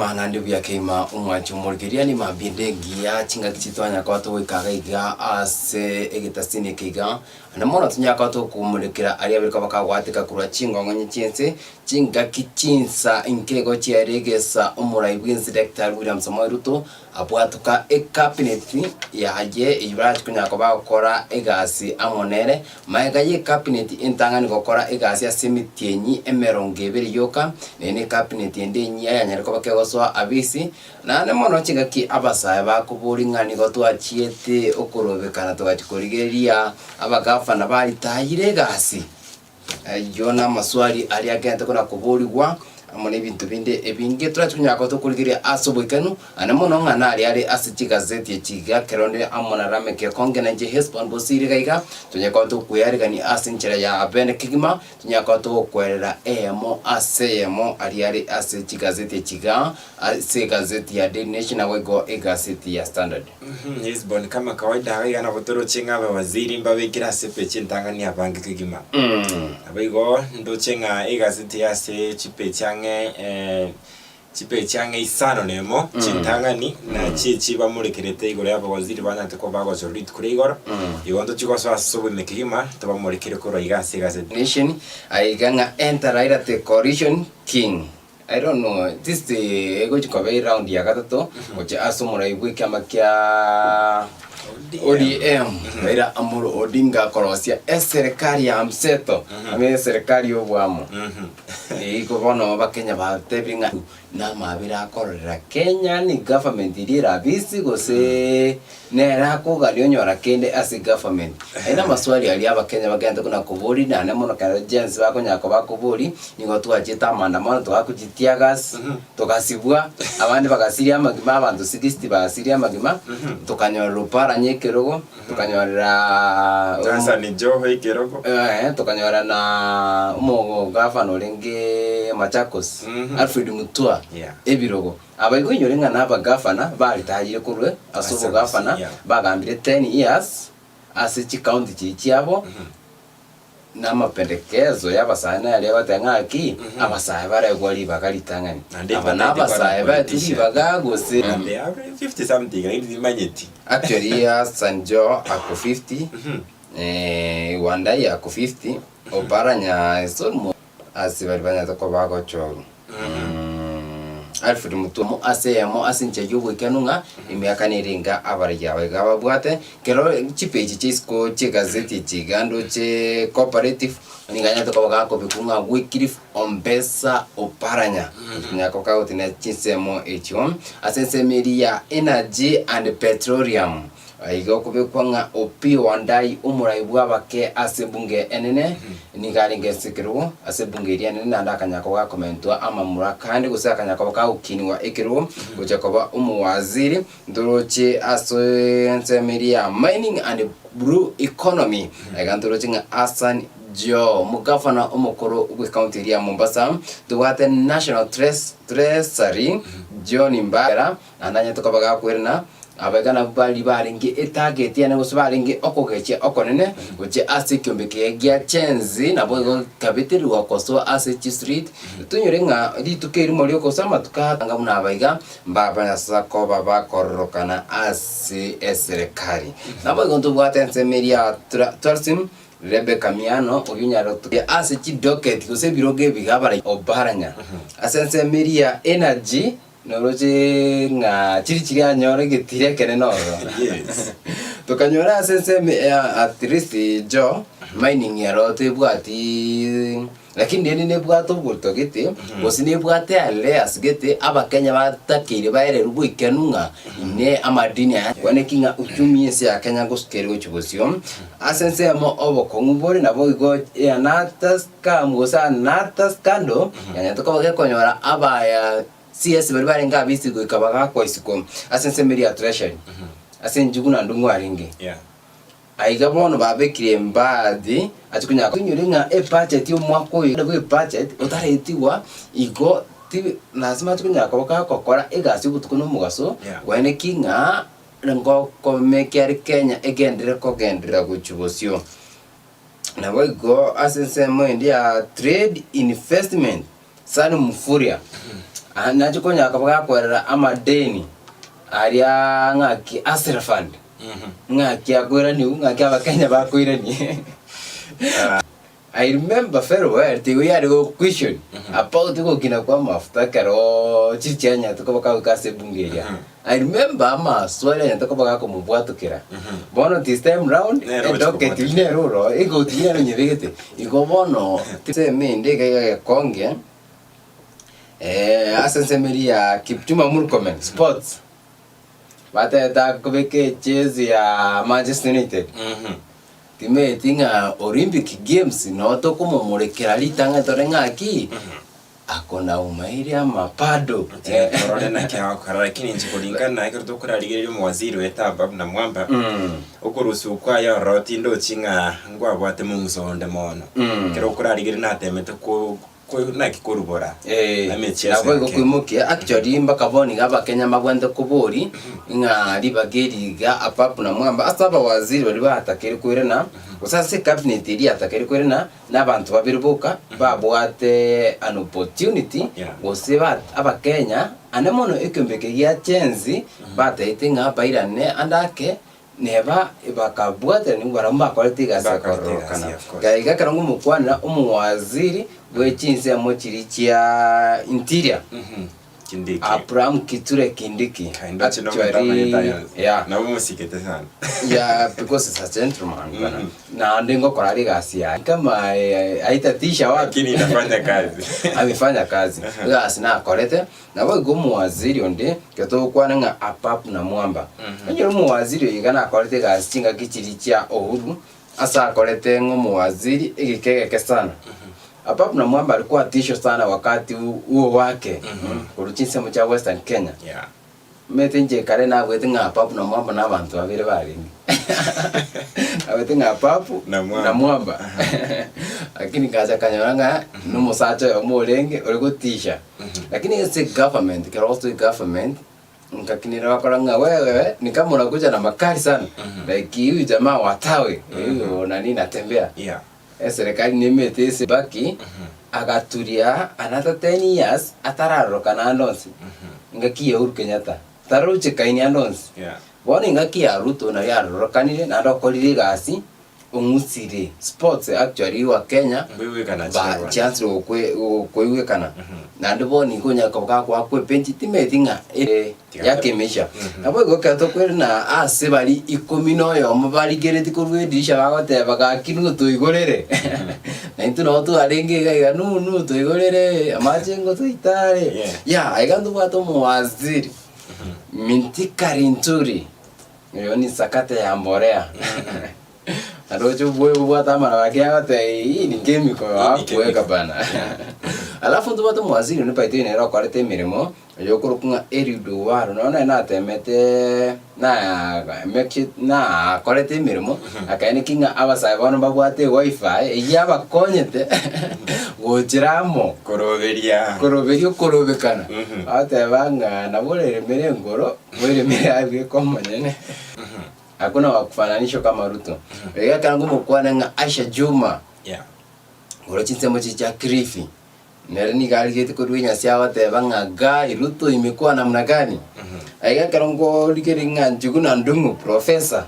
bana ndio bya keima umwachi umurgeria ni mabinde gia chinga kichitwanya kwa to wikaga iga ase egitasini kiga na mona tunya kwa to kumurikira ari abirika bakagwatika kurwa chingo ngonye chinse chinga kichinsa inkego chiaregesa umurai bwinzi Dr. William Samoei Ruto abwatuka cabinet yaje ibirach kunya kwa bakora egasi amonere maega ye cabinet intangani gukora egasi asemitienyi emerongebere yoka nene cabinet endenyi yanyariko bakegoswa abisi na mono chigaki abasaya bakuburi ngani gotwachiete okorobekana tugachikorigeria abagafana bari tayire gasi yona maswali ari agente kuna kuburirwa amone bintu binde ebinge turatunyako tukurigiria asobwekanu ana mono ngana ari asichi gazeti echiga keronde amona rameke kongena je hespon bosiri gaiga tunyako tukuyarigani asinchira ya bene kigima tunyako tukwerera emo asemo ari asichi gazeti echiga ase gazeti ya Daily Nation awego gazeti ya Standard Hespon kama kawaida haiga na botoro chenga waziri mbabekira sepeche ntangani abange kigima abaigo ndo chenga gazeti ya se chipecha chipe change isano nemo chintangani na chichi bamurekerete igore aba waziri banate ko bagozo rit kuri igoro igondo chikoso asubu mekigima to bamurekere ko roigase gazeti nation aiganga enter right the coalition king. I don't know, this the ego chikobe round ya gatato oche asomura ibwike amakia ODM ira amuru Odinga korosia serikali ya mseto ame serikali obwamo iko bono bakenya ba tebinga na mabira akorera Kenya ni government irira bisi gose nera ko galionyora kende as government ina maswali ali abakenya bagenda kuna kuburi na nemono ka gens bakonyako bakuburi nigo twachita maandamano twakujitia gas tukasibwa abandi bakasiria amagima abantu 60 basiria amagima tukanyora rupara nyekerogo tukanyora sasa ni joho ikerogo tukanyora na umo gavana olenge Machakos Alfred Mutua ebirogo abayigonyo renga naba gavana bali tayire kurwe asubo gavana bagambire 10 years asichi county chichiabo na mapendekezo y'abasana yali batangaki abasaya baregwali bakalitangani abana abasaya batiri bagagose and they are 50 something in manyeti actually Sanjo ako 50 Wandai ako 50 oparanya so asibali banyata ko bagocho Alfred Mutumo asemo asinche yugo ikanunga imiaka niringa abari yawe gababwate kero chipeji chisko chegazeti chigando che cooperative ninganya to kabaga ko bikunga Wycliffe Ombesa Oparanya nyako ka utina chisemo echom asensemeria energy and petroleum aigo kubekwanga Opiyo Wandayi umuraibu abake asebunge enene nigaringe sikiro asebunge ria nene ndakanyako ga komentwa amamura kandi gusakanyako ka ukiniwa ekiro gojakoba umuwaziri ndoroche asensemeria mining and blue economy agantoroche Hassan Jo mugafana umukoro ugwe county ya Mombasa tuwate national treasury John Mbara andanya tukabaga kwerna abagana bali baringi target yana gusbaringi okogeche okonene goche asikyombe gya chenzi nabo kabitiri wakoso asichi street tunyorenga litukeri molyo kosama tukanga muna abayiga mbaba nasako baba korokana asi serikali nabo gonto bwate media twarsim Rebecca Miano ogyunyaro tuke asichi docket gose biroge bigabara Oparanya asense media energy noroje nga chiri anyore gitire kene noro yes tukanyora sense at least jo mining yarote bwati lakini nene bwato butogete bosine bwate ale asgete abakenya batakire baere rubuikenunga ine amadini kwane kinga uchumi ya Kenya goskere gochubosio asense mo obokongubore nabo igo natas kamusa natas kando yanya tokoge konyora abaya CS bari nga bisigo ikabaga kwa isiko asense media treasury asenjuguna ndungu aringe aiga bono babekire mbadi atikunya kunyuringa budget yo mwako yo budget otaretiwa igo lazima tukunya kwa kokora egasi butukuno mugaso wene kinga ngo komekere Kenya egendere kogendera guchubosio nabo igo asense mo India trade investment sanu mufuria Nachukonya kabaga kwerera amadeni aria ngaki Asra Fund. Ngaki akwira ni ngaki abakenya bakwira ni. I remember very well we had a question about the kina kwa mafuta karo chichanya tukabaka ukase bungeria. I remember swali ntakabaka ko mubwato kira. Bono this time round docket ine roro ego tiano nyebegete. Iko bono se mende ga konge asensemeria Kipchumba Murkomen sports. Bata ta kubeke chezi ya Manchester United. Time tinga Olympic Games no to como morekera litanga torenga ki akona umairi amapado korone na kya kara kini nchikolingana na ikero tokora ligere mu waziri weta babu na mwamba okurusu kwa ya roti ndo chinga ngwa bwate mu musonde mono kero kora ligere na temete ko na kikorubora nabo gokuimukia actually mbakaboni gaba Kenya magwende kubori nga libageri ga apapu na mwamba asaba waziri bali batakere kwirena usase cabinet iri atakere kwirena nabantu babirubuka babwate an opportunity goseba abakenya anemono ekombeke ya chenzi bataitinga bairane andake neba bakabwate ni baramba kwaliti gasa korokana gaiga karangu mukwana umuwaziri wechinse mochiri chia interior Kindiki Abraham Kithure Kindiki actually na musikete sana because it's a gentleman na ndingo korali gasi kama haitatisha watu lakini inafanya kazi amefanya kazi gasi na korete na wewe gomu waziri onde keto kwananga apapu na mwamba nyo mu waziri igana korete gasi chinga kichiri chia Uhuru asa korete ngomu waziri igikeke sana Apapu na mwamba alikuwa tisho sana wakati huo wake kuruchinse mu cha Western Kenya mete nje kare na wete nga apapu na mwamba na abantu babire baringi awete nga apapu na mwamba lakini kaza kanyaranga numusacha yo mulenge urigutisha lakini ese government kero also government nkakinira wakoranga wewe ni kama unakuja na makali sana like huyu jamaa watawe huyo nani natembea serikali nimete ese baki agaturia another 10 years atararoka na andonsi ngaki Uhuru Kenyatta taruche kaini andonsi boni ngaki ya Ruto na ya rokanire na ndokorire gasi umusire sports actually wa Kenya ba chance okwe kana na ndiboni kunya kabaka kwa kwe penchi timetinga yake mesha abo goka to kwena ase bali 10 noyo mabali gereti kurwedisha bagote bagakinu tuigorere na into no tu arenge ga nu tuigorere amachengo tuitare aigandu bato muwaziri minti karinturi yoni sakate ya Mborea Arocho bwa tama na wakia te ni chemical hakuweka bana. Alafu ndo bato mwaziri ni paito ina ro kwalete mirimo yokuru kunga erido waro naona na temete na meki na kwalete mirimo akaini kinga abasai bano babwate wifi yaba konyete gochiramo koroberio korobekana ate banga na bole mere ngoro bole mere abye komanyene hakuna wakufananisho kama Ruto. Ega kangu mukwana nga Aisha Juma. Urochinse mochi cha Krifi. Nereni gali gete kuduinya siawa te banga ga Ruto imekuwa namna gani? Ega kangu likeringa njuguna ndungu professor.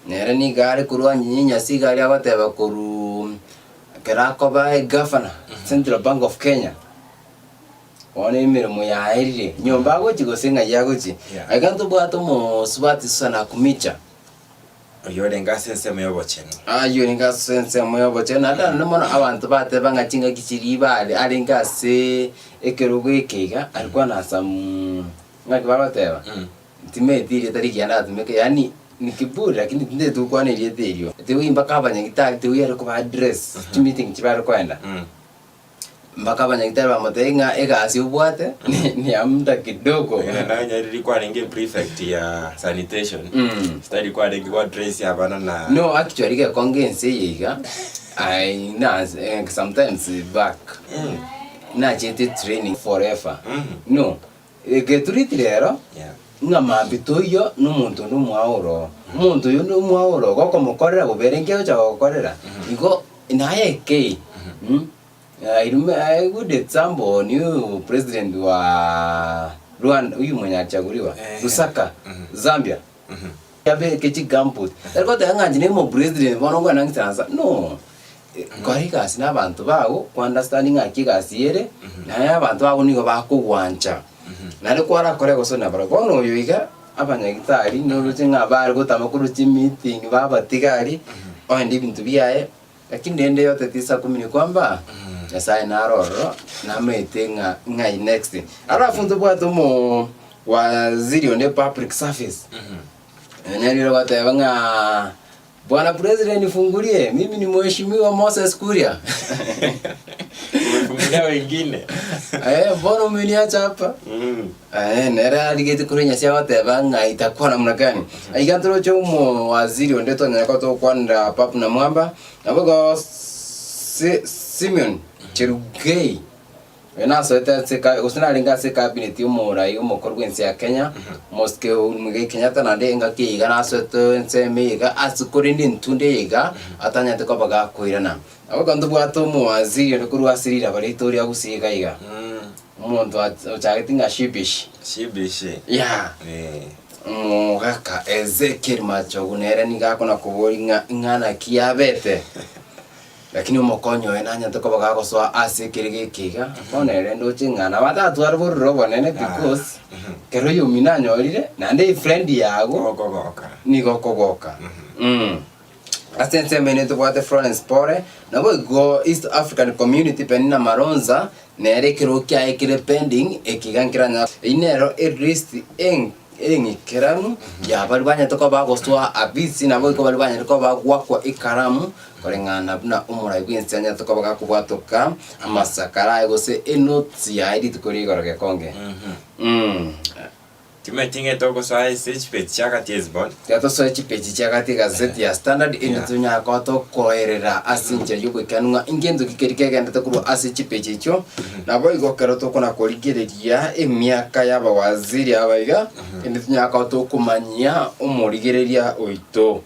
Nereni gali kuruwa nyinya si gali awate bakuru kerako ba governor Central Bank of Kenya. One mirimo ya erire nyomba go chigosenga yagochi aganto bwato mo swati sana kumicha yole ngasense moyobocheno yole ngasense moyobocheno ada nomona abantu bate banga chinga kichiri bale ali ngase ekerugo ekega alikuwa na sam ngaki babateba time tiri tariki yana tumeke yani ni kiburi lakini tinde tu kwa nili eterio tewi mbaka abanyagitari tewi ari ko address meeting chibaro kwenda mbaka banyagitari bamotenga egasi ubwate ni amda kidogo na nyari kwa ninge prefect ya sanitation study kwa ninge kwa dress ya bana na no actually ke kongense yiga I na sometimes back na chete training forever no geturitiro nga mambito yo n'umuntu n'umwauro umuntu yo n'umwauro goko mukorera buberenge cyo gukorera ngo naye ke A good example new president wa Rwanda huyu mwenye alichaguliwa Lusaka Zambia yabe kechi gambut aliko tanga njine mo president bonongo nangitsanza no kwari kasi n'abantu bawo ku understanding akigasi yere na abantu bawo niko bakugwanja nari kwara kore gusona bara bono yuiga abanyagitari no rutinga bari gutamakuru chi meeting babatigari ondi bintu biyae lakini ndende yote tisa kumini kwamba Nyasaye naroro namete ngai next alafu ntubwato mo waziri onde public service naliro bateba nga bwana president fungulie mimi ni mheshimiwa Moses Kuria umefungulia wengine mbona umeniacha hapa nera aligete kurenya sia bateba nga itakuwa namna gani aigantoro chomo waziri onde to nyako kwanda papu na mwamba nabogo Simeon Cherugei ena soeta seka usina linga se cabinet umura umukorwensi ya Kenya moske umuge Kenyatta nande nga kiga na soeta nsemiga asukorindi ntundeiga atanya teko baga koirana abo kandu bwato muwazi yo kuru asirira bari tori agusiga iga umuntu achagitinga shibish ya mugaka Ezekiel Machogunera ninga kona kuboringa ngana kiabete lakini umukonyo enanya toko bagago so asekirige kiga onere ndo chingana batatu arbururo bonene because kero yuminanyo orire nande friend yago nigo kogoka asense mene to what Florence Pore na go East African Community penina maronza nere kero kya ekire pending ekigankiranya inero list keramu ya balibanya toko bagostwa abisi na boiko balibanya toko bagwakwa ikaramu korengana buna umura igwensanya toko bagakubwatoka amasakara egose enotsi ya edit korigoroge konge timetinge toko so SH page chaka tiesbon yato so SH page chaka gazeti ya Standard inotunya kwato koerera asinje yuko kanunga ingendo kikerikega ndata kuru SH page cyo nabo igokero to kona korigereria emyaka yaba waziri abaiga inotunya kwato kumanyia umurigereria oito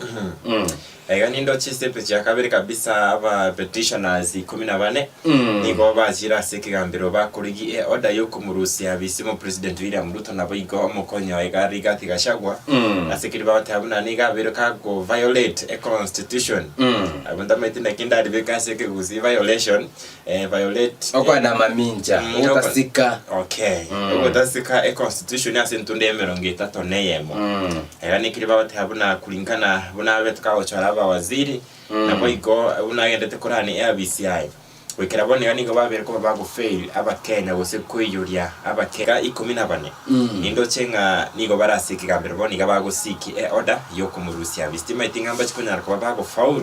nindo chistepe cha kabiri kabisa aba petitioners 14 niko bajira sekigambiro bakurigi order yo kumurusia bisimo president William Ruto nabo igo mukonyo egari gatigashagwa asekiri batabuna niga bero ka go violate a constitution abunda metinda kindari bekase ke gusi violation violate okwana maminja utasika utasika a constitution yasentunde emeronge tatone yemo nikiri batabuna kulingana buna betuka ochara waziri na boigo unagendete korani ABCI wekera bone ganigo babere ko bago fail abakenya bose kwiyuria abakega 14 nindo chenga nigo barasiki gambere bone gabago siki order yo kumurusia bistimate ngamba chikunyara ko bago faul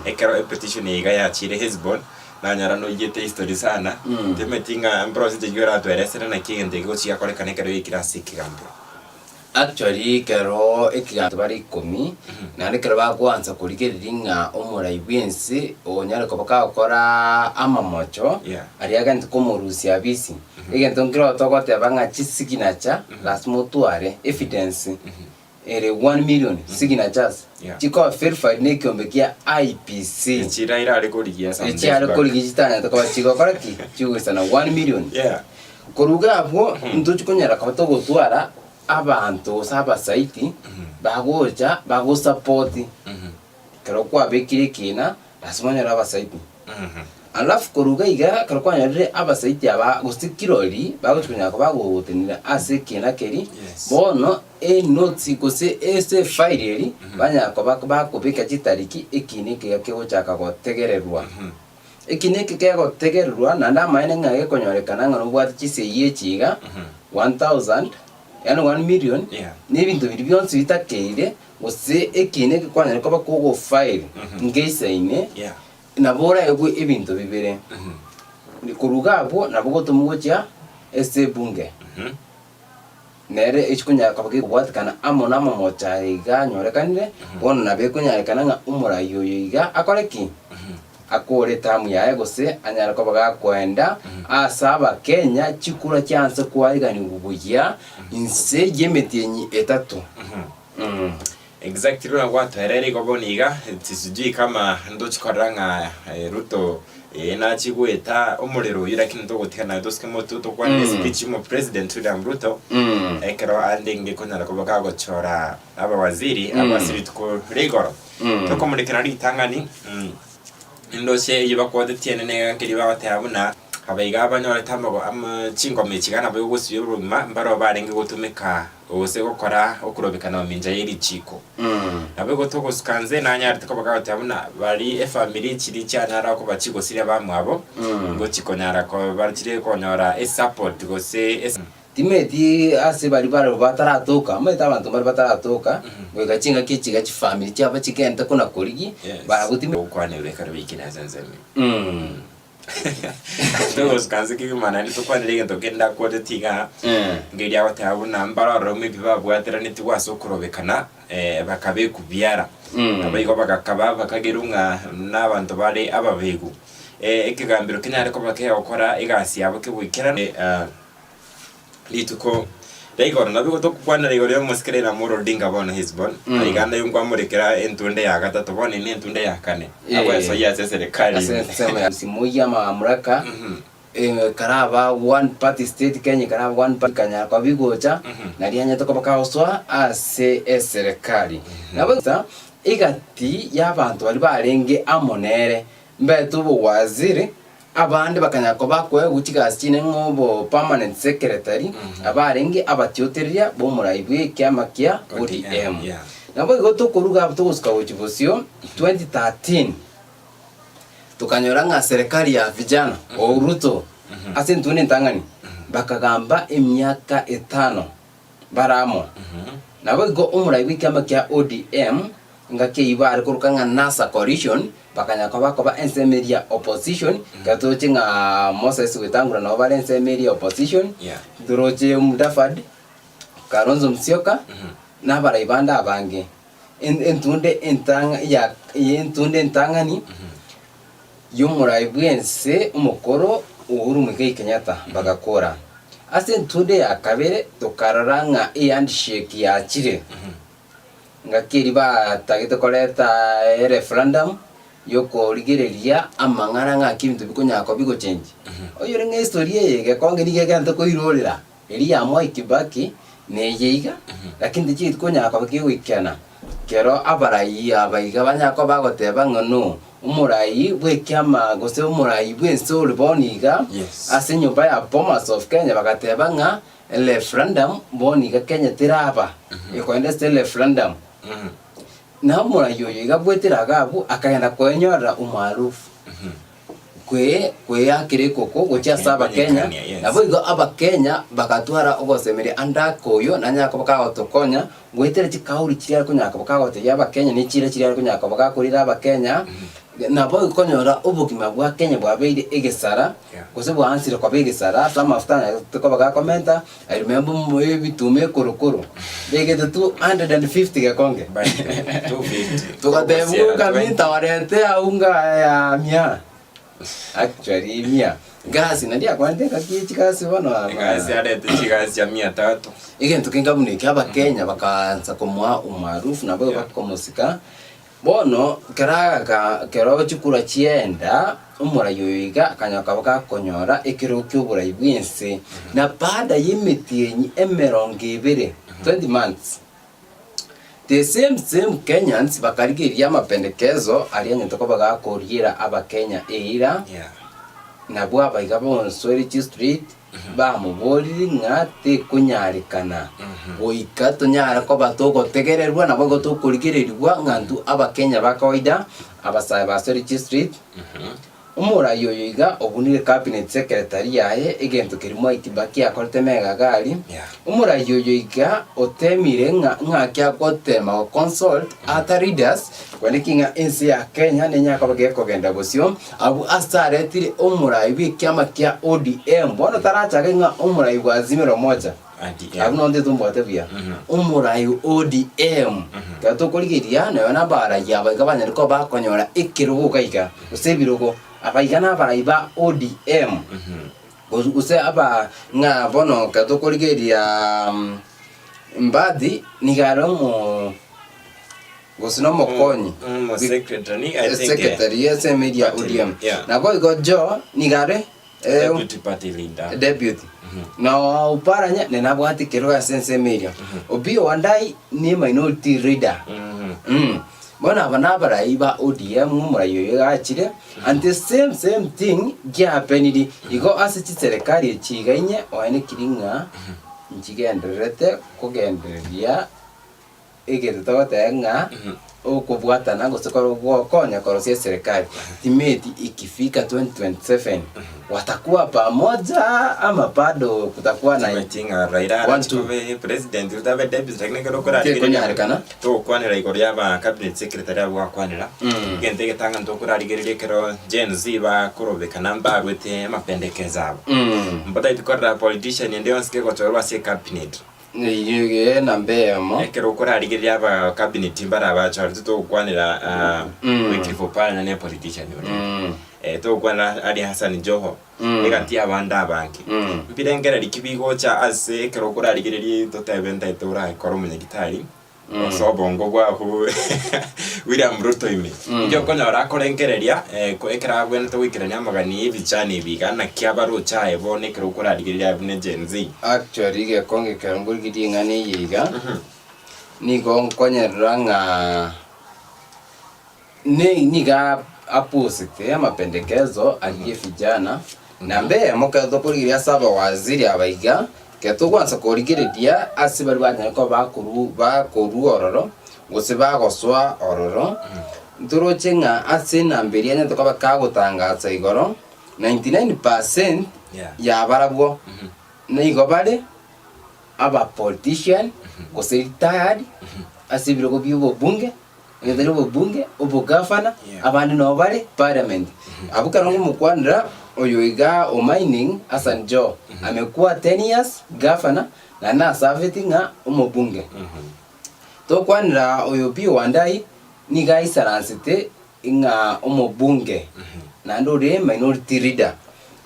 ekero petition yiga ya chire hezbon na nyara no yete history sana temetinga Ambrose de Gora tweresera na kigende go chia kolekane kero yikira siki gambere actually kero ekiganto bari 10 nari kero bagwanza kurigeringa umurai bwensi onyara ko bakakora amamocho ari aganti komurusia bisi egento ngiro tokote banga chisiginacha last mutuare evidence ere 1 million signatures chiko verified ne kyombekia IPC chira ira ari kurigia something chira kurigitana tokoba chiko koraki chigusana 1 million koruga abo ntuchikonyara kabato gutwara abantu saba saiti bagoja bago support kero kwa bekire kina basumanya raba saiti alafu koruga iga kero kwa nyarire aba saiti aba gustikirori bago chunya ko bago gutenira ase kina keri bono notes kose ese file banya ko bako beka chitariki ekine ke gochaka gotegererwa ekine ke gotegererwa nanda maene ngage konyorekana ngano bwati chise yechiga 1000 yani 1 million n'ibintu biri byonse bitakeire ose ekine kwanya ko bakogo file ngesaine nabora ego ibintu bibere ni kurugabo nabugo tumugocha ese bunge nere ichikunya kabage kubwatikana amona mocha iga nyorekanire bono nabekunya kana nga umurayo yiga akoreki akore tamu yae gose anyara ko baga kwenda asaba Kenya chikura cyanse kwariga ni ubuya inse yemetenyi etatu exactly na watu herere ko boniga tisiji kama ndo chikoranga Ruto na chigweta umuriro yurakini togotikana doskemo tukwane speech mu President William Ruto ekero andinge kunyara kubaga gochora aba waziri abasiri tuko regoro tokomurikana ritangani indose yibakwode tiene ngiri babatabuna abaiga abanyore tamago chingo mechigana bayo gusubiruma mbaro barenge gutumika ose gukora okurobekana minja yiri chiko abego togoskanze nanya tukobaga batabuna bari family chiri cyanara ko bachigo sire bamwabo ngo chikonyara ko barchire konyora support gose timeti ase bari bataratoka ameta abantu bari bataratoka gwega chinga kichiga chi family cyaba chikenta kuna koligi baragutime ukwane ureka rubikina zanzame togoskanze kigimana ni tukwane rege togenda kwode tiga ngiri abatabuna mbara romi bibabwatera nitwaso kurobekana bakabe kubyara abayigo bagakaba bakagerunga n'abantu bari ababegu ekigambiro kinyare ko bakeya gukora igasi yabo kibwikira lituko Daigoro nabigo tukwana rigoro yomuskerera muro dinga bona hisbon iganda yungwa murekera entunde ya gatatu bona ni entunde ya kane abo so yase serikali simuya mamuraka karaba one party state Kenya karaba one party Kenya kwa bigocha narianya to bakahoswa ase serikali nabonza igati y'abantu bari barenge amonere mbetu bo waziri abandi bakanyako bakwe gutigasi kine ngobo permanent secretary abarenge abatyoteria bo murayibwe kyamakia ODM nabo igoto kuruga abutuska wujibosio 2013 tukanyora nga serikali ya vijana o Ruto asintune ntangani bakagamba emyaka 5 baramo nabo igo umurayibwe kyamakia ODM ngake ibare kurukanga NASA coalition bakanyako bakoba ensemeria opposition gatoche nga Moses Wetangula no bale ensemeria opposition duroche Mudafad Kalonzo Musyoka na baraibanda abange entunde entanga ya entunde entangani yomuraibwense umukoro Uhuru Muigai Kenyatta bagakora ase entunde ya kabere tokararanga handshake ya chire ngakiri ba tagite koleta referendum yoko rigereria amangara ngaki bintu bikonyako bigo change oyo renga historia yege konge nige kanto ko irorera eri ya Mwai Kibaki neyeiga lakini ndiki konyako bakigwikana kero abarai abaiga banyako bagoteba ngono umurai bwekyama gose umurai bwense uriboniga ase nyumba ya Bomas of Kenya bagateba nga referendum boniga Kenya tiraba ikwende ste referendum na murayo yigabwetera gabu akagenda kwenyora umarufu kwe yakire koko gocha saba Kenya nabo igo aba Kenya bakatwara ogosemere anda koyo nanyako bakagotokonya gwetera chikauri kiri kunyako bakagote yaba Kenya ni chire kiri kunyako bakakurira aba Kenya nabo ikonyora ubugima bwa Kenya bwabeire egesara gose bwansire kwa begesara sama aftana tuko bagakomenta I remember moyo bitume korokoro begete 250 gakonge 250 tukadebu kamita warete aunga ya mia actually mia gasi nadia kwande kakichi kasi bana gasi arete chigasi ya 300 igen tukingabune kyaba Kenya bakaanza kumwa umarufu nabo bakomusika bono keraga kero chukura chienda umurayoyiga akanyaka bakakonyora ekiro cy'uburayi bwinse na baada y'imitienyi emeronge 20 months the same Kenyans bakarigiria amapendekezo arianye toko bagakoriera aba Kenya eira na bwa baiga bonsori street ba muboriri ngate kunyarikana goikato nyara ko batoko tegererwa na bago to kurigirirwa ngandu aba Kenya bakawaida abasaya ba Sori Street umurayo yiga obunire cabinet secretary yaye egento kirimo itibaki akorte mega gari umurayo yiga otemire ngakya kotema consult ata readers kwanikinga ensi ya Kenya nenya kabageko genda gosyo abu asare tiri umurayo bikyama kya ODM bono taracha nga umurayo gwazimiro moja abuno nde tumbote bya umurayo ODM gato kurigiria na bara yaba gabanya ko bakonyora ikirugo kaiga usebirugo abaigana baraiba ODM use aba nga bono katokoligeria mbadi nigaro gosino mokonyi secretary I think secretary yes media ODM na boy go jo nigare deputy party leader deputy na uparanya ne nabwati kiroga sense media Opiyo Wandayi ni minority leader bona abanabara iba ODM murayo yagachire and the same thing happened igo asichi serikali echigainye oine kiringa nchigenderete kugenderia igetotenga ukubwatana gusikoro konya korosia serikali timeti ikifika 2027 watakuwa pamoja ama bado kutakuwa na meetinga Raila president utabe deputy technical okuraligirira to kwanira ikoria ba cabinet secretary wa kwanira gente getanga ntokurarigirira kero Gen Z ba kurobekana mbarwete mapendekeza mbata itukora politician ndio nske gotorwa se cabinet Yuge na mbemo ekero kurarigirira ba cabinet mbara ba charity to kwanira wikifo pala na politician to kwana Ali Hassan Joho egati abanda abanki mpirengera likibigo cha ase ekero kurarigirira to tebenta itura ikoro munyagitari osobongo gwaho William Ruto ime ndio konya rakorengereria ekera bwene to wikirania magani ibichani bigana kyabaro cha ebone ekero kurarigirira bune Gen Z actually ge konge kerongurigiri ngani yiga ni konya ranga niga opposite mapendekezo aliye vijana na mbe mokazo kurigiria saba waziri abaiga keto gwanza kurigiria asibari banya ko bakuru ororo gusiba goswa ororo nduro chenga asina mbere nya to ka gutangaza igoro 99% ya barabwo na igobare aba politician gusiritired asibiro go bibo bunge ngedero bunge obo gavana abandi no bale parliament abukarongo mukwanira oyoiga o mining Hassan Joho amekuwa 10 years governor na servitinga umubunge to kwanira Opiyo Wandayi ni gaisaransite inga umubunge na ndore minority leader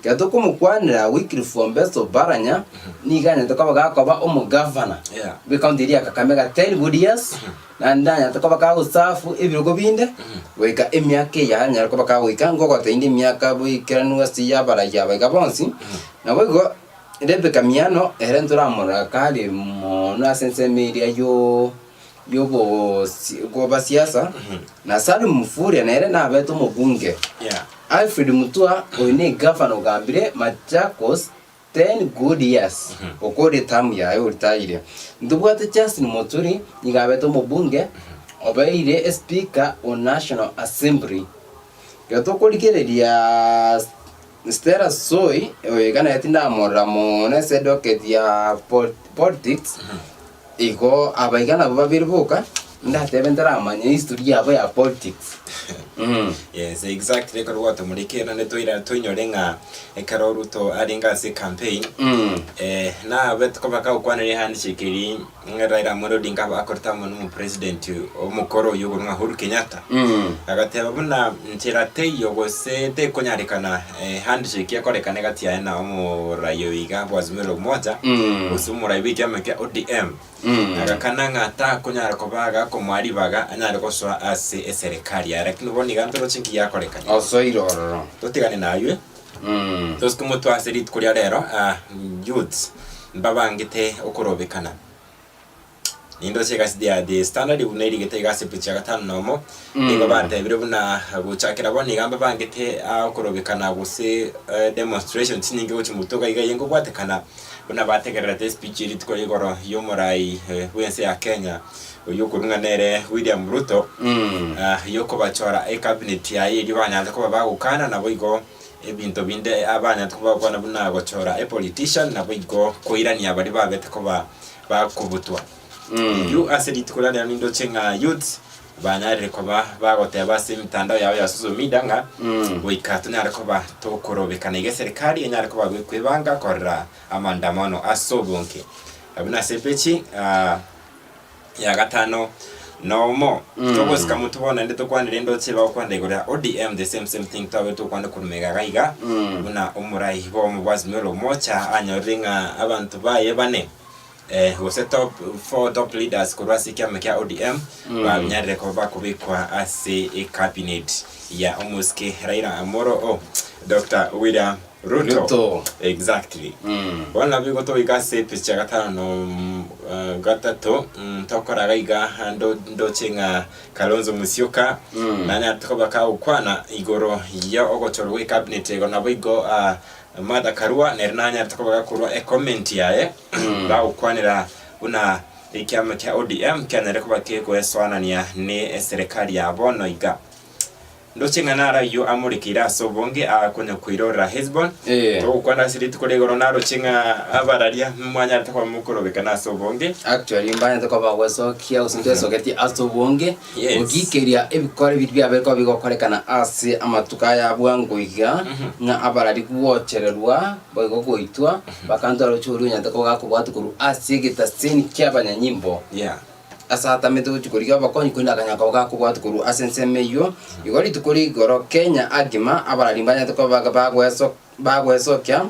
kato kumukwanira Wycliffe Ombeso Baranya ni ganya to kabaga umugavana bikandiria Kakamega 10 good years na ndanya to kabaga usafu ibirugo binde weka emyake ya nya ko baka weka ngogo teindi myaka bwikiranu wasi ya baraya bega bonsi na wego Rebecca Miano erentura morakali mona sense media yo go siasa na Salim Mufuri na ere na abeto mubunge Alfred Mutua oine governor gambire Machakos 10 good years okore tamu ya retire ndubwate Justin Muturi nigabeto mubunge obaire speaker on National Assembly gato kurikireria Stella Soi oyegana yatinda moramo na sedoket ya politics iko abaigana babiribuka ndatebentara amanya history yabo ya politics yes exactly ko rwato murikena ne toinyorenga ekaro Ruto aringa se campaign na bet ko baka ukwanire handshake Raila Odinga akorta mu president omukoro yugo nka Uhuru Kenyatta agateba buna ntirate yogose te konyarekana handshake yakorekane gatia na mu rayoiga bwazimero moja usumura ibiki ameke ODM agakana ngata konyara ko baga ko mwari baga anyare ko so ase serikali lakini boni gantoro chinki yakorekane osoiro totigane nayo tos como tu aserit kuria rero youths mbabangite okorobekana nindo chega sidia the standard uneri gete gase picha gatano nomo nigo bante bire buna guchakira boni gamba bangite okorobekana guse demonstration tininge uchi mutoga iga yengo kwatekana buna bategerera the speech iri tko igoro yomorai wense ya Kenya yokurunga nere William Ruto yoko bachora cabinet ya iri banyanze ko bagukana nabo igo ebinto binde abanya tko bakwana buna gochora politician nabo igo koirania bari babete ko bakubutwa you asedit kulana nindo chenga youth banyare ko bagote base mitandao yawe ya social media nga boikatu nyare ko tokorobekana ige serikali enyare ko bagwebanga korra amandamano asobonke abuna sepechi ya gatano nomo togos kamutubona ndito kwanire ndo cheba kwanda igora ODM the same thing tawe to kwanda kurumega gaiga buna umurai bo mubazimero mocha anyoringa abantu baye bane gose top 4 top leaders kurwa sikiama kia ODM ba nyarire ko bakubikwa ase cabinet ya omuske Raila Amolo Dr. William Ruto. Exactly. Wana bigo to igase picha gatano gatatu tokora gaiga ndo chenga Kalonzo Musyoka nanya tukobaka ukwana igoro ya ogotorwe cabinet gona bigo Martha Karua nernanya tukobaka kurwa comment yae ba ukwanira una ikiama kia ODM kanere kubake kweswanania ne serikali ya bono iga ndochenga nara yo amurikira asobonge akonya kwirora Hezbon to kwanda siri tukoregoro naro chenga abararia mwanya takwa mukorobeka na asobonge actually mbanya takwa weso kia usunde soketi asobonge ugikeria ebikore bitbya beko bigokorekana ase amatuka ya bwanguiga na abarari kuwochererwa boigo goitwa bakandaro churu nya takwa gakubwatukuru ase gitaseni kyabanyanyimbo asata meto chukuriga bakonyi kwenda kanyaka bakubwatu kuru asensemeyo igori tukuri goro Kenya agima abararimbanya tukobaga bagwesokya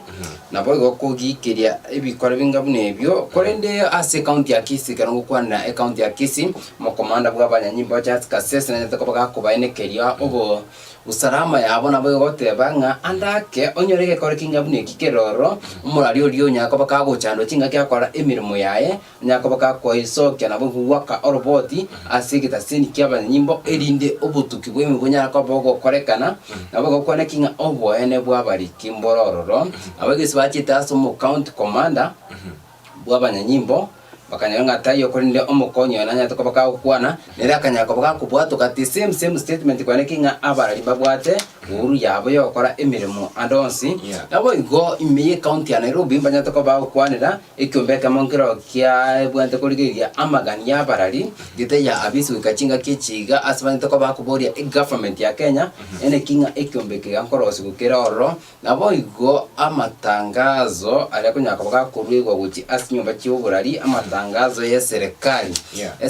nabo igokugikeria ebikore bingabune ebyo korende ase county ya Kisii karongo kwana county ya Kisii mokomanda bw'abanyanyimbo just kasese na tukobaga kubaenekeria obo usalama yabo nabo gotebanga andake onyorege kore kingabune kikeroro umurari ori nyako bakagochando kinga kyakora emirimo yae nyako bakakwaisokya nabo huwaka oroboti asigita sini kyabanyimbo erinde obutuki bw'emigo nyako bogo korekana nabo gokwana kinga obo ene bw'abari kimborororo abagisi bakita aso county commander bw'abanyanyimbo bakanyanga tayo korinde omukonyo nanya tukobaka ukwana nera kanyako bakakubwato kati same statement kwane kinga abarari babwate uru yabo yokora emirimo andonsi nabo igo imiye county ya Nairobi mbanya tukoba ukwanira ekyombeka monkero kya bwante korigeria amagani ya barari gite ya abisi wikachinga kichiga asbani tukoba kuboria government ya Kenya ene kinga ekyombeke yankorosi gukera oro nabo igo amatangazo alikunyako bakakurwigwa guti asinyumba cy'uburari amatangazo ya serikali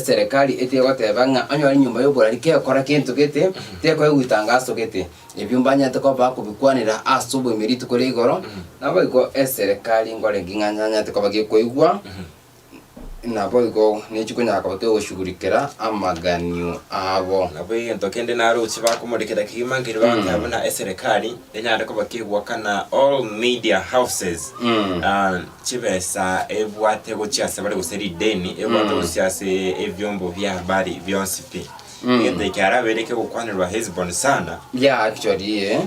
serikali etiyogotebanga anyori nyumba y'uburari kekora kintu gete teko gutangazo gete ebyumbanya tukoba kubikwanira asubu imiritu kuri igoro nabo igo serikali ngore nginganya tukoba gikoigwa nabo igo nechikunyaka bakegushughurikira amaganyo abo nabo into kende naro uchibakumurikira kigimangiri bakabona serikali enyande ko bakigwa kana all media houses chibesa ebwate gochiase bari guseri deni ebwate gochiase evyombo vya habari byonsipi ngende kyara bereke gukwanirwa Hezbon sana actually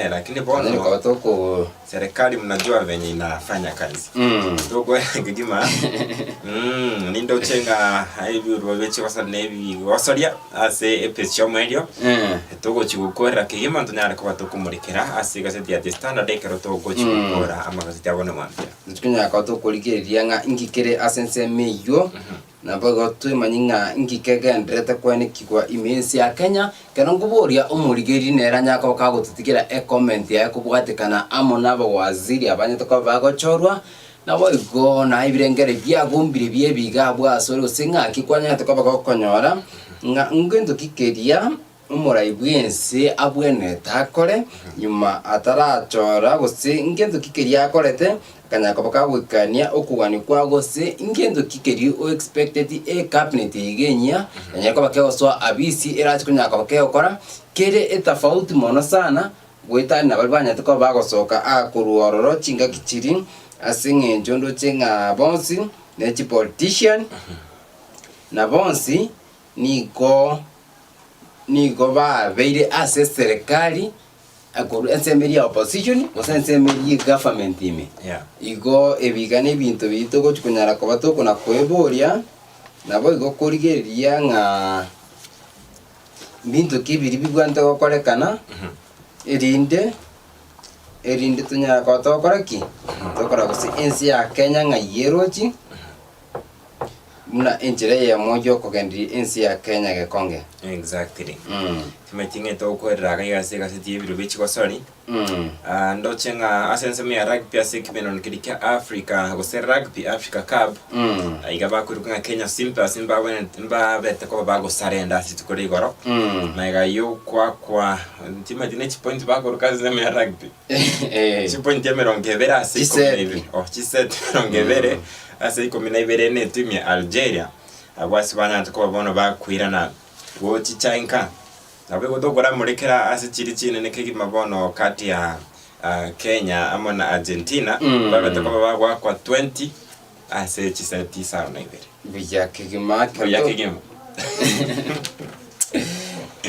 lakini bono kwa serikali mnajua venye inafanya kazi dogo gigima nindo chenga hivi rubeche wasane hivi wasoria ase epesho medio togo chigukora kigima ntonyara ko batokumurikira ase gazeti ya The Standard ekero togo chigukora ama gazeti abone mwambia tukinya ka tokurikiriria nga ingikere asense meyo nabago twimanyinga ingikege ndrete kwene kigwa imensi ya Kenya kerongo boria umurigeri neranya ko kagotutikira comment ya kubwatikana amona waziri abanye tokobago chorwa nabo igo na ibirengere byagumbire byebigabwa asore usinga kikwanya tokobago konyora nga ngendo kikeria umuraibwense abwene takore nyuma atarachora gose ngendo kikeria akorete kanyako bakagwikania okugani kwa gose ngendo kikeri o expected cabinet igenya nyako bakegoswa abisi erachikunyako bakegokora kere etafauti mono sana gwetana balbanya tuko bagosoka akuruororo chinga kichiri asinge njondo chenga bonsi ne politician na bonsi niko ba beire ase serikali akuru ensemble opposition osensemble government ime igo ebigane bintu bito kunyara ko batoko na kweboria nabo igo kurigeria nga bintu kibiri bigwante gokorekana erinde tunyara ko tokoraki tokora gusi ensi ya Kenya nga yeroji muna enjire ya mojo kogendi ensi ya Kenya gekonge Exactly. Timetinge to ko raga ya se ka se tie biro bichi ko sorry. Ndo chenga asense me rugby ase kimenon kidika Africa go se rugby Africa Cup. Iga ba kuruka Kenya Simba wen mba bete ko ba go sarenda si tukore goro. Mega yo kwa timetine chi point ba kuruka se me rugby. Chi point meron gevera ase ko nevi. Chi meron gevere ase ko minevere ne tumi Algeria. Abwasi bana tuko bono ba kwirana wo chichanka nabe gutokora murekera ase chiri ne kegi mabono kati ya Kenya ama na Argentina baba takaba bagwa kwa 20 ase chisati sawa na ibere buya kigima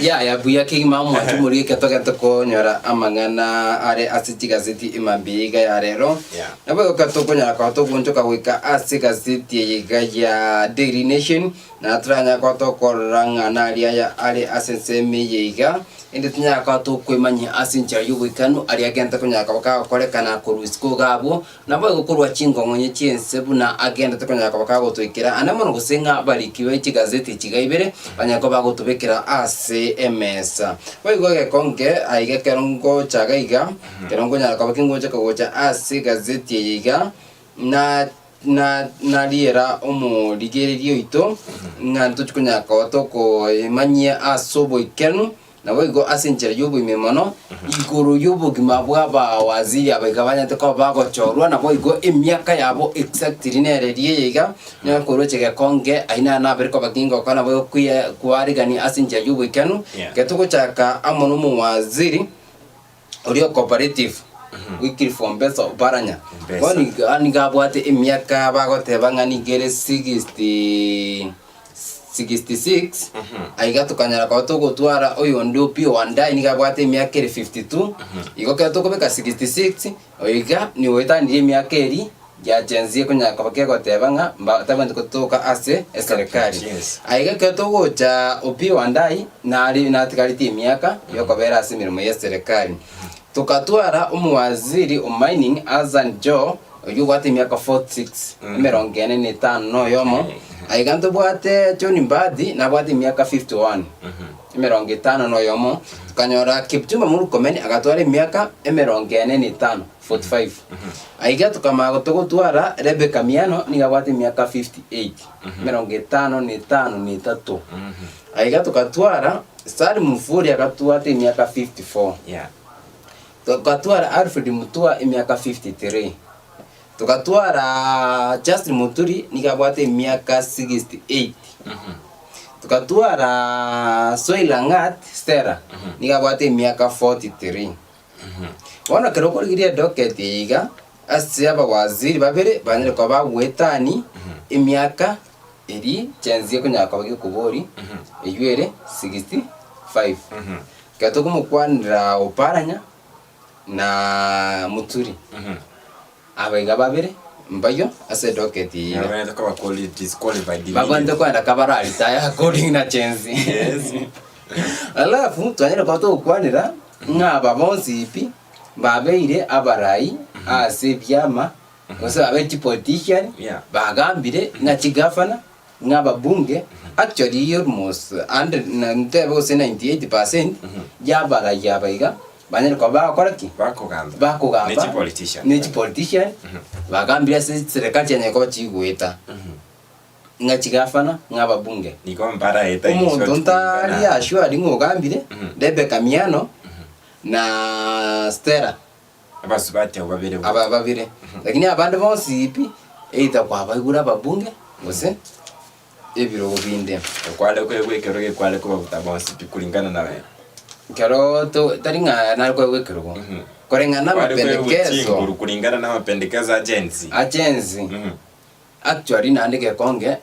ya buya kigima mu atumuri ketoka ko nyora amangana are ase gazeti imambiga ya rero nabe katoko nyara kwa to kunjoka wika ase gazeti yiga ya Daily Nation na tranya kwa to koranga na ya are ase yiga indi tinya kwa to kwemanya asincha yubikanu ari agenda kunya kwa korekana kurusko gabo nabo gukorwa chingo ngonye chense buna agenda tukunya kwa gutwikira anamono gusenga barikiwe gazeti kigaibere banyako bagutubikira ase MS wego gekonge aige kerongo chagaiga kerongo nyara kwa kingo chakagocha ase gazeti yiga na liera omo ligererio ito ngantu tukunya kwa to ko manyia asobo ikenu na wego asenjera yubu imemono iguru yubu gimabwa ba waziri abagabanya teko bago chorwa na wego emyaka yabo exactly nererie yiga na korochege konge aina na beriko bakingo kana wego kuarigani asenjera yubu ikenu ketuko chaka amono mu waziri Orio cooperative wiki from Beso Baranya kwani anigabwate emyaka bagote bangani gere 66 aiga tukanyara kwa to gutwara oyo ndio pio wandai nigabwate myaka 52 igoka to kubeka 66 oiga ni wetani myaka eri ya jenzie kunya kwa kego tebanga tabandi kutoka ase serikali aiga keto gocha opio wandai na ali na tikariti myaka yokobera ase mirimo ya serikali tukatwara umwaziri mining Azan Joe oyo wate myaka 46 merongene ni tano yomo aiganto bwate John Mbadi na bwate myaka 51 emeronge tano no yomo tukanyora Kipchumba Murkomen agatware myaka emerongene ni tano 45 aiga tukamago tugutwara Rebecca Miano niga bwate myaka 58 emeronge tano ni tatu aiga tukatwara Sari Mufuri agatwate myaka 54 tukatwara Alfred Mutua myaka 53 tukatwara Justin Muturi nikabwate myaka 68 tukatwara Soilangat Stera nikabwate myaka 43 wana keroko ligiria docket yiga asiaba waziri babere banyere kwa bagwetani emyaka eri chenzie kunyaka bagikubori eyuere 65 katoko mukwanira Oparanya na Muturi abaiga babere mbayo ase docket yiga abana ko bakoli disqualified bagwanda kwanda kabara retire according na chenzi alafu twanyera kwa to kwanira ngaba bonsi ipi babeire abarai ase byama kosa abeti politician bagambire na chigafana ngaba bunge actually almost under 98% yabara yabaiga banyere kwa bakoraki bakugamba nechi politician bagambira serikali yenye ko chigweta ngachigafana ngaba bunge niko mbara eta umuntu ntari ashwari ngogambire Rebecca Miano na Stella abasubate ababire lakini abandi bonsi ipi eita kwa bagura babunge ngose ebiro binde kwale kwekero kwale ko batabonsi kulingana nawe kero to taringa na kwekero korengana mapendekezo kulingana na mapendekezo agency actually naandike konge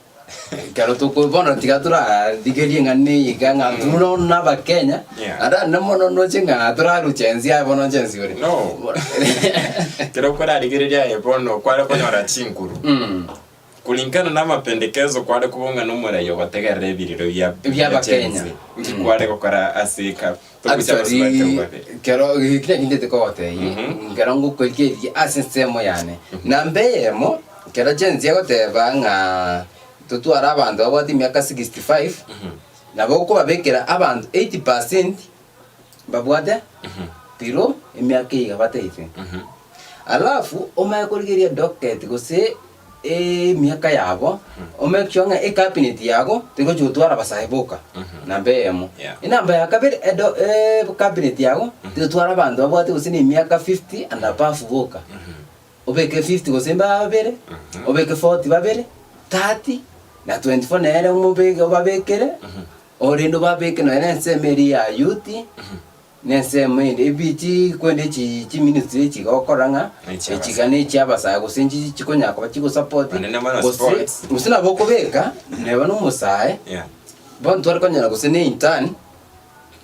kero to kubona tigatura digerie ngani iganga tuno na bakenya ara namono no chenga tura ruchenzi abono chenzi ore no kero kora digerie ebono kwale konyora chinkuru kulingana na mapendekezo kwale kubonga numurayo bategerera ebiriro bya bakenya kwale kokora asika kero kile ndete kote kero nguko kile asensemo yani nambeyemo kero chenzi yagoteba nga tutwara abantu abati myaka 65 nabo ko babekera abantu 80% babwate piro emyaka igabateite alafu omayakorigeria docket gose miaka yabo omekionga cabinet yago tigo chutwara basahibuka namba emo inamba ya kabiri cabinet yago tutwara bantu babwate gose ni miaka 50 and above boka obeke 50 gose babere obeke 40 babere 30 na 24 nere umubeke obabekere orindo babeke no ensemeri ya youth nesema inde biti kwende chi ministry chi gokoranga ekigane cyabasaya gusenji chikonyako bakigo support usina boko beka neba no musaye bantu arikonyana gusene intern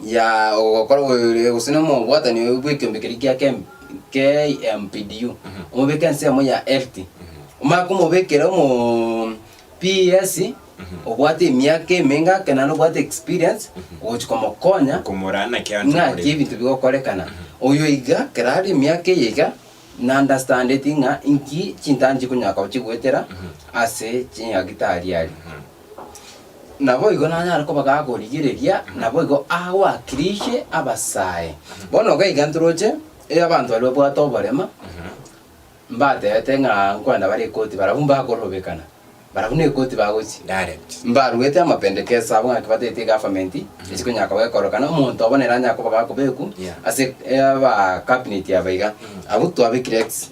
ya ogokora gusene mo bwatani ubwekembekeri kya KMPDU umubeka nsemo ya FT umako mubekera mu PS obwate myake menga kana no bwate experience ochikomo konya kumurana nga kibintu bigokorekana oyo iga kerari myake yiga na understand it nga inki chintanji kunyaka chigwetera ase chinya gitari ali nabo igo nanya ko bagakorigereria nabo igo awa kirishe abasaye bono gaiga nturoche abantu bali bwato barema mbate tenga nkwanda bari koti barabumba korobekana barabune koti bagochi direct mbarwete amapendekezo abo ngakibate government ikikunyaka wekorokana umuntu abonera nyako bagakubeku ase aba cabinet yabaiga abutu abikirex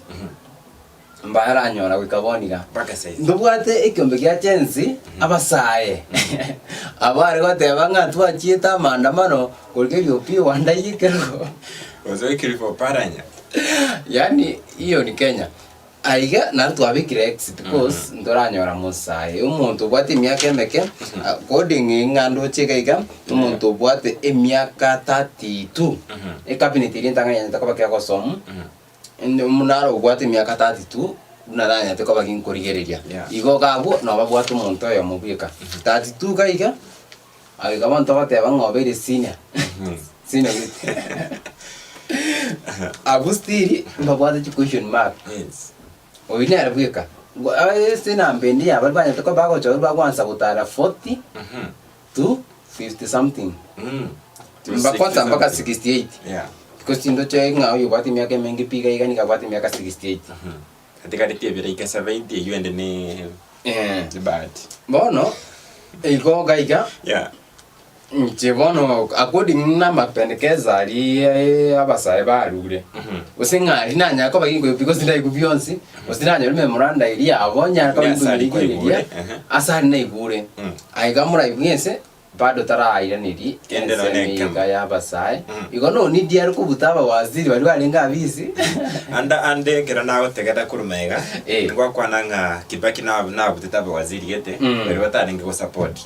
mbara nyora wikaboniga ndubwate ikyombe kya chenzi abasaye abari goteba ngatwa chieta maandamano kolgerio pio wandayikero ozoikirifo paranya yani hiyo ni Kenya aiga na twabikire ex because ndoranyora musaye umuntu bwate emyaka emeke coding ngando chekaiga umuntu bwate emyaka 32 cabinet iri ntanganya ntakaba kya gosomu umunaro bwate emyaka 32 unaranya takaba kinkorigereria igo gabo no babwate umuntu oyo mubika 32 kaiga aiga bantu bateba ngobere senior senior abustiri mbabwate question mark oyine arabweka sina mbendi abalibanya toko bago cho bagwanza gutara 40 to 50 something mbakwanza mpaka 68 because ndo che nga uyu bati miaka mengi piga igani ka bati miaka 68 katika pia bila ika 70 yuende ni bad bono iko gaiga Chibono according na mapendekeza ali abasaye barure usingari nanya ko bagingo because ndai kubionsi usinanya rume muranda iri abonya ko bagingo iri asari na igure aigamura ibwese bado taraira niri endera ya abasaye igono ni diar kubutaba waziri bari barenga abisi ande kera nawo tegata kurumega ngwa kwananga kibaki na butaba waziri gete bari batarenga ko support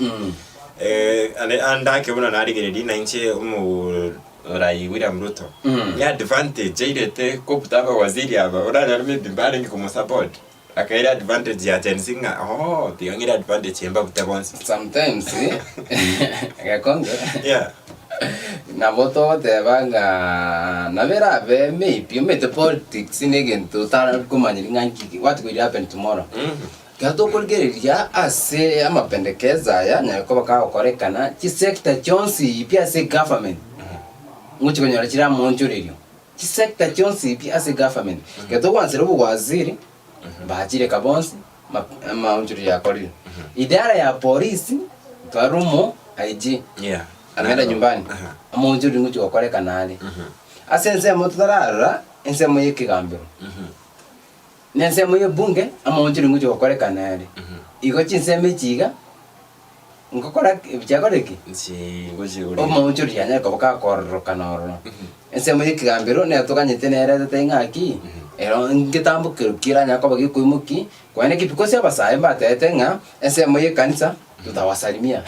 anda kebona narigeredi na inche rai William Ruto ya advantage irete ko butaba waziri aba urana rume bimbare ngiko support akaira advantage ya tensinga tiyangira advantage emba butabonsi sometimes gakongo na voto te banga na vera be maybe mete politics negento tara kumanyiri nganki what will happen tomorrow gato kolgereria ase amapendekeza ya nyako bakakorekana ki sector chonsi pia se government nguchi konyora chira monjorerio ki sector chonsi pia se government gato kwansero bwaziri bajire kabonsi monjorerio yakori idara ya polisi twarumo IG anaenda nyumbani monjorerio nguchi korekana ali asense motarara ense moyeke gambiro Nensemo ye bunge amonjiri ngujo gokorekana yari igo chinseme chiga ngokora byakoreki ngoje uri omonjiri yanya ko bakakororokana oro ensemo ye kigambiro ne tokanyete nere tetengaki ero ngitambukiro kiranya ko bagikuimuki kwane kipikosi abasaye batete nga ensemo ye kanisa tutawasalimia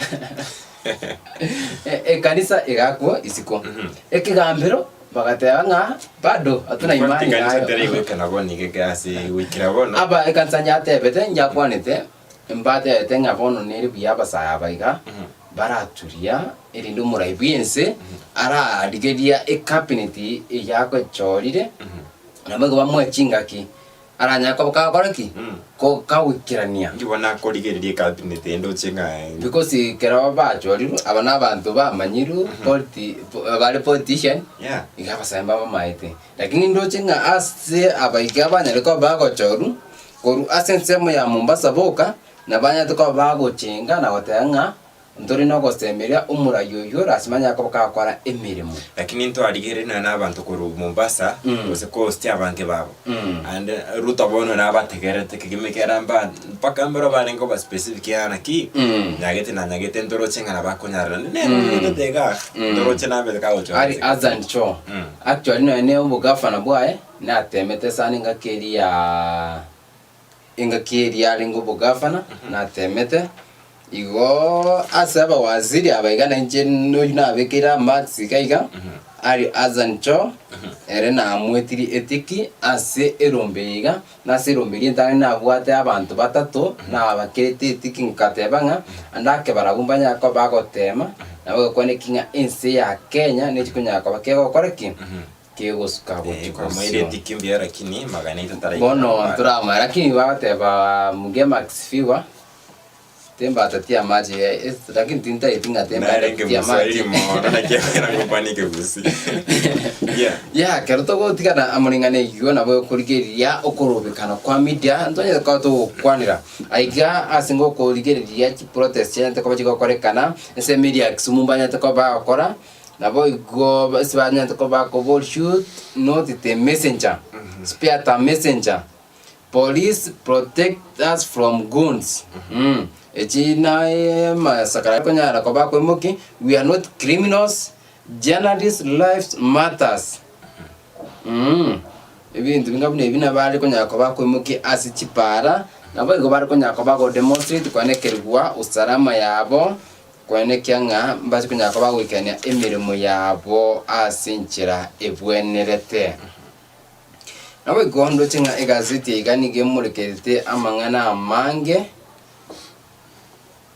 kanisa igakwo isiko ekigambiro bagateba nga bado atuna imani nayo kanisa kana boni gegasi wikira bono aba ekansanya tebete nyakwanete mbate tenga bono neri biyaba saya baiga baraturia erindu muraibiense ara digedia cabinet yako chorire namago bamwe chingaki aranya ko koreki ko kawikirania ngibona ko rigererie cabinet endo chenga because kera bachoriru abana abantu bamanyiru bari politician igaba samba bamaite lakini ndo chenga ase abaiga abanyare ko bagochoru koru asensemo ya Mombasa boka na banya to ko bagochenga na gotanga ntori no gosemeria umurayoyo rasimanya ko bakakora emirimo lakini nto arigerena n'abantu kuru Mombasa ose cost abange babo and ruta bono n'abategerete kigimekera mba paka mbero barengo ba specific yana ki nyagete ndoro chenga na bakonyara neno ndega ndoro chena mbele ka ocho ari azan cho actually no ene umugafana bwae na temete sani ingakiri ringo bugafana na temete igo asaba waziri abaigana nje no nabekira max kaiga ari azancho erena amwetiri etiki ase erombeiga na seromberi ntane nabwate abantu batatu na abakirete etiki nkatebanga andake baragumbanya ko bagotema nabo kone kinga ense ya Kenya nechikunya ko bakego koreki kego sukabo kwa mwere etiki mbiara kini magana itatara bono turama lakini bateba muge max fiwa temba atatia maji lakini tinta itinga temba atatia maji na kiara ngopani kebusi kero to tigana amuringane yo nabo kurigeria okorobekana kwa media ntonye ko to kwanira aiga asingo kurigeria ki protest yente ko bachiko korekana ese media kisumumbanya to ko ba kora nabo igo basibanya to ko ba ko bullshit not the messenger spare the messenger police protect us from guns echina masakara konyara ko ba ko muki we are not criminals journalists lives matters ebintu bingabune bina bali konyara ko ba ko muki asichipara nabo igo bari konyara ko ba ko demonstrate kwanekerwa usalama yabo kwanekyanga mbazi konyara ko ba gwikania emirimo yabo asinchira ebwenerete nabo igo ndo chinga egazeti iganige murekerete amangana amange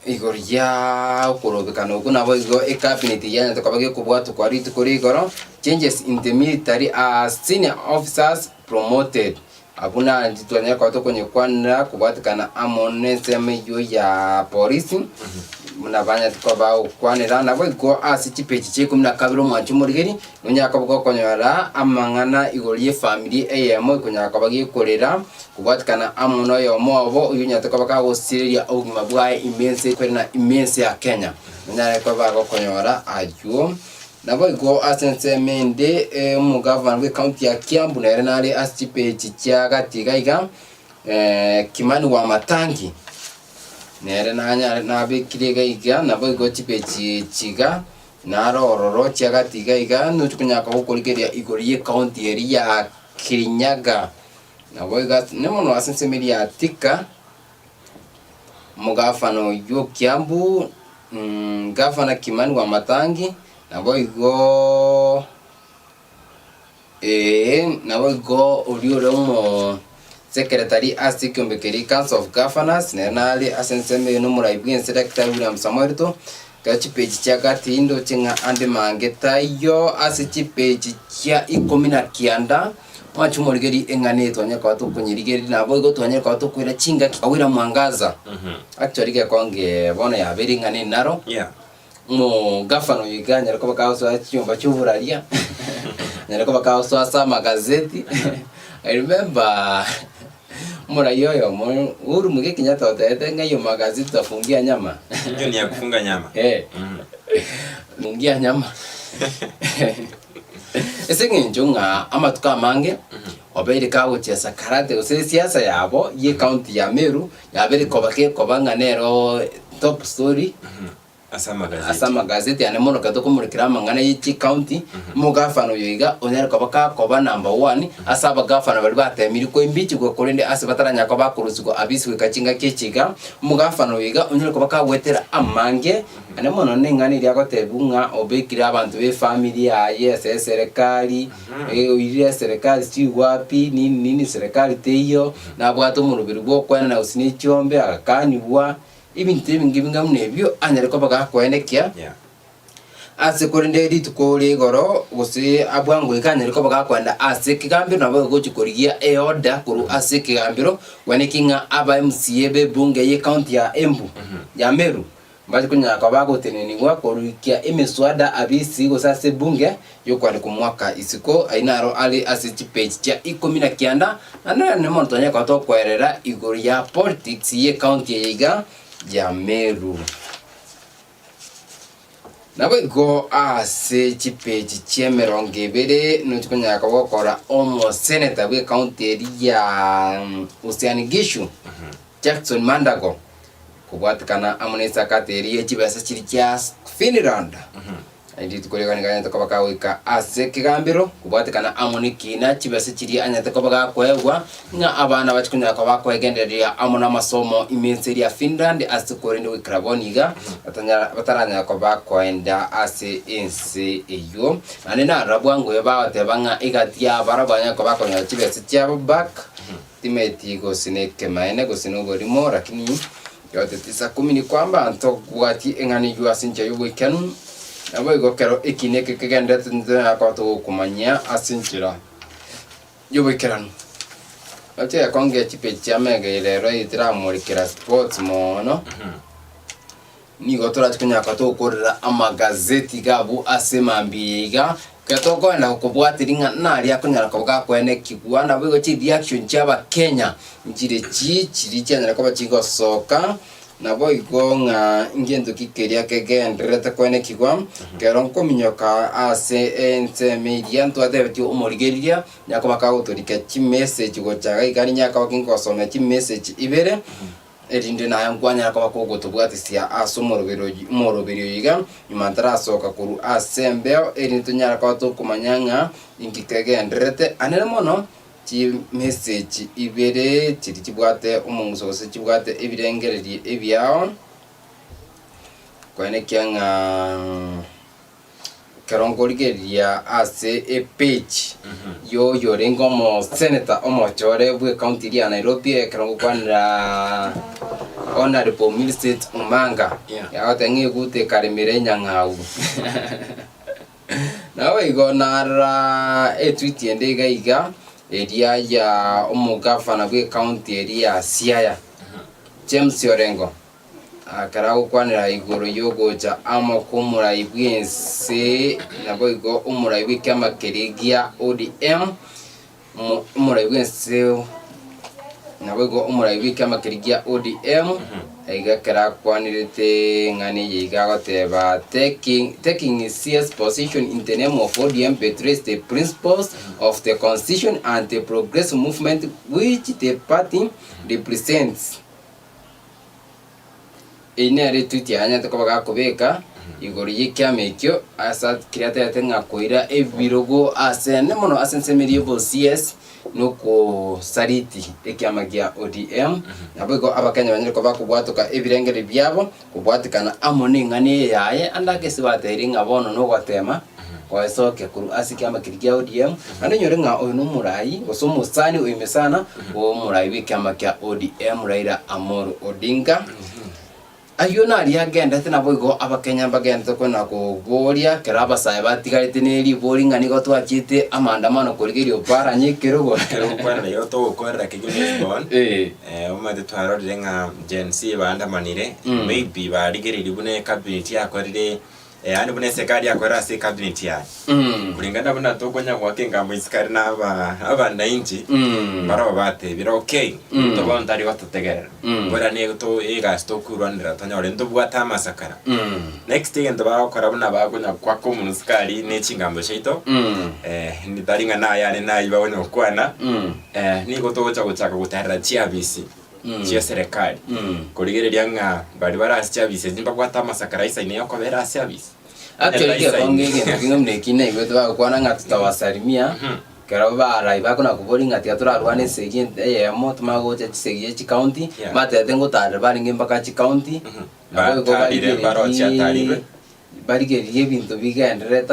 igoria korobekana uko nabo igo cabinet yana to kabage kubwatu kwa ritu korigoro changes in the military as senior officers promoted abuna nditwanya kwa to konye kwana kubwatikana amonese meyo ya polisi munabanya tukoba kwanira nabo igo asichipechi che 12 mwanchu murigeri nunyaka bwo konyora amangana igorie family eyemo kunyaka bagi korera kubwatikana amono yo mobo uyu nyataka baka gosiria ogima bwa immense kwena immense ya Kenya nunyaka bako konyora ajuo nabo igo asense mende mu governor we county ya Kiambu na renale asichipechi cha gatigaiga Kimani wa Matangi nere nanya nabikirega iga nabo igo chipechi chiga narororo chiagatiga iga nuchukunyaka gukurigeria igoriye county area ya Kirinyaga nabo iga nemono asensemeri ya tika mugafano yo Kiambu gafana Kimani wa Matangi nabo igo uriore mo Secretary Asikombekeri Council of Governors nenali asenseme no muraibwe Secretary William Samuelto kachi page cha gatindo chinga ande mangeta yo asichi page cha 19 mwachumurigeri engane tonya kwa to kunyirigeri nabo igo tonya kwa to kwira chinga awira mwangaza actually ke konge bona ya beri ngane naro mo gafano yiganya ko bakaso cyumba cy'uburaria nyarako bakaso asama gazeti I remember mura yoyo uru muge Kenyatta otete ngayo magazeti tafungia nyama ndio ni ya kufunga nyama mungia nyama esengi njunga amatuka mange obere kawo chesa karate ose siasa yabo ye county ya Meru yabere kobake kobanga nero top story asama gazeti ane mono katoko murikira mangana yichi county mugafano yoiga onera kobaka koba number 1 asaba gafano bali batemiri ko imbichi go korende asibataranya ko bakurusuko abisi kachinga kechiga mugafano yoiga onera kobaka wetera amange ane mono nengani lyako tebunga obekira abantu be family ya yes serikali oyiria serikali si wapi nini serikali teyo nabwato murubiri bwo kwana na usini chombe akakani bwa ibintu bingi bingamune byo anyareko bagakoenekya ase korinde ritukore goro gose abwango ikanyere ko bagakwenda ase kigambiro nabo gochikorigia order kuru ase kigambiro wanikinga aba MCA be bunge ye county ya Embu ya Meru baje kunyaka bagoteneningwa korukia emiswada abisi gosase bunge yokwani kumwaka isiko ainaro ali ase page cha 19 na ne montonya ko to kwerera igoro ya politics ye county yiga ya Meru nabo go ase page cha 20 nutukunyaka gokora omo senator we county ya Usiani Gishu Jackson Mandago kubwatikana amunesa kateri chibasa chiri kya Finland indi tukolekana kanya tokabaka wika ase kigambiro kubwatikana amunikina chibasa chiri anya tokabaka kwegwa nga abana bachikunya kwa kwegenderia amuna masomo imenseri ya Finland ase korinde wikraboniga bataranya kwa bakwenda ase ense eyo anena rabwango yabate banga igatia barabanya kwa bakonya chibasa chya back timeti go sineke maene go sinogorimo lakini yote tisa kumi ni kwamba antogwati engani jua sincha yuwe kenu nabo igokero ikineke kegende tunda kwato kumanya asinchira yuwe keranu ate yakonge chipecha mege lero itira murikira sports mono ni gotora tikunya kwato korera amagazeti gabu asemambiga katoko na kubwatiringa nari akunyara koga kwene kigwana bwo chi reaction chaba Kenya njire chiri cyanyara ko bachigo soka nabo igonga ingendo kikeria kegendrete kwene kigwa keronko minyoka ase ente media ntwate umurigeria nyako bakaguturika chi message gochaga igani nyaka bakingo some chi message ibere erinde na yangwanya kwa kugotubwatisia asumorobero yiga imantara soka kuru asembeo erinto nyara kwa to kumanyanga ingikegendrete anene mono chi message ibere chiri chibwate umunguso se chibwate ebirengereri ebyao kwene kyanga kerongorigeria ase a page yo rengo mo senator omo chore bwe county ya Nairobi kerongo kwanira honorable Millicent Umanga ya otengi gute karimire nyangau nawe igona tweet yendega iga area ya omugafana bwe county area Siaya James Orengo akarago kwanira igoro yogocha amo kumura ibwense nabo igo umura ibikama kerigia ODM umura ibwense nabo igo umura ibikama kerigia ODM aiga kara kwanirete ngani yiga goteba taking a serious position in the name of ODM betrays the principles of the constitution and the progressive movement which the party represents. Ine retweet yanya tokobaga kubeka igori yikyamekyo asa kirata yatenga koira ebirogo asene mono asensemerie bo CS nuko sariti ekyamagia ODM nabego abakanya banyere ko bakubwatoka ebirengere byabo kubwatikana amone ngane yaye andake sibateringa bono no gwatema kwasoke kuru asikyama kirya ODM anonyore nga oyo no murai osomusani oyimesana o murai bikyama kya ODM Raila Amolo Odinga ayona ali agenda tena boigo abakenya bagenda kwena ko boria keraba saye batigarite neri boringa nigo twakite amandamano kurigerio bara nyikerugo kwana yo to ukorera kigune bon umade twarorire nga Gen Z bandamanire maybe barigereri bune cabinet yakorire ani bune sekari yakora se cabinet ya kulingana buna tokonya kwake ngambo isikari na abanda inji baro bate bira okay to bontari watotegera bora ne to ega stock rwandira tanyore ndo bwata masakara next thing ndo bakora buna bagunya kwa komunuskari ne chingambo shito ni daringa na yane na ibawone okwana niko to gocha gutara chiabisi chia serikali kurigereria nga bari barasya bise zimba kwata masakara isa ine yako bera service actually ke kongege ngomne kine gwetu bakwana nga tutawasalimia karaba rai bakona kuboringa tia turarwane segi mo tumagocha segi chi county mate tengo tare baringe mpaka chi county bari baro chia tari bari ke bintu bigendere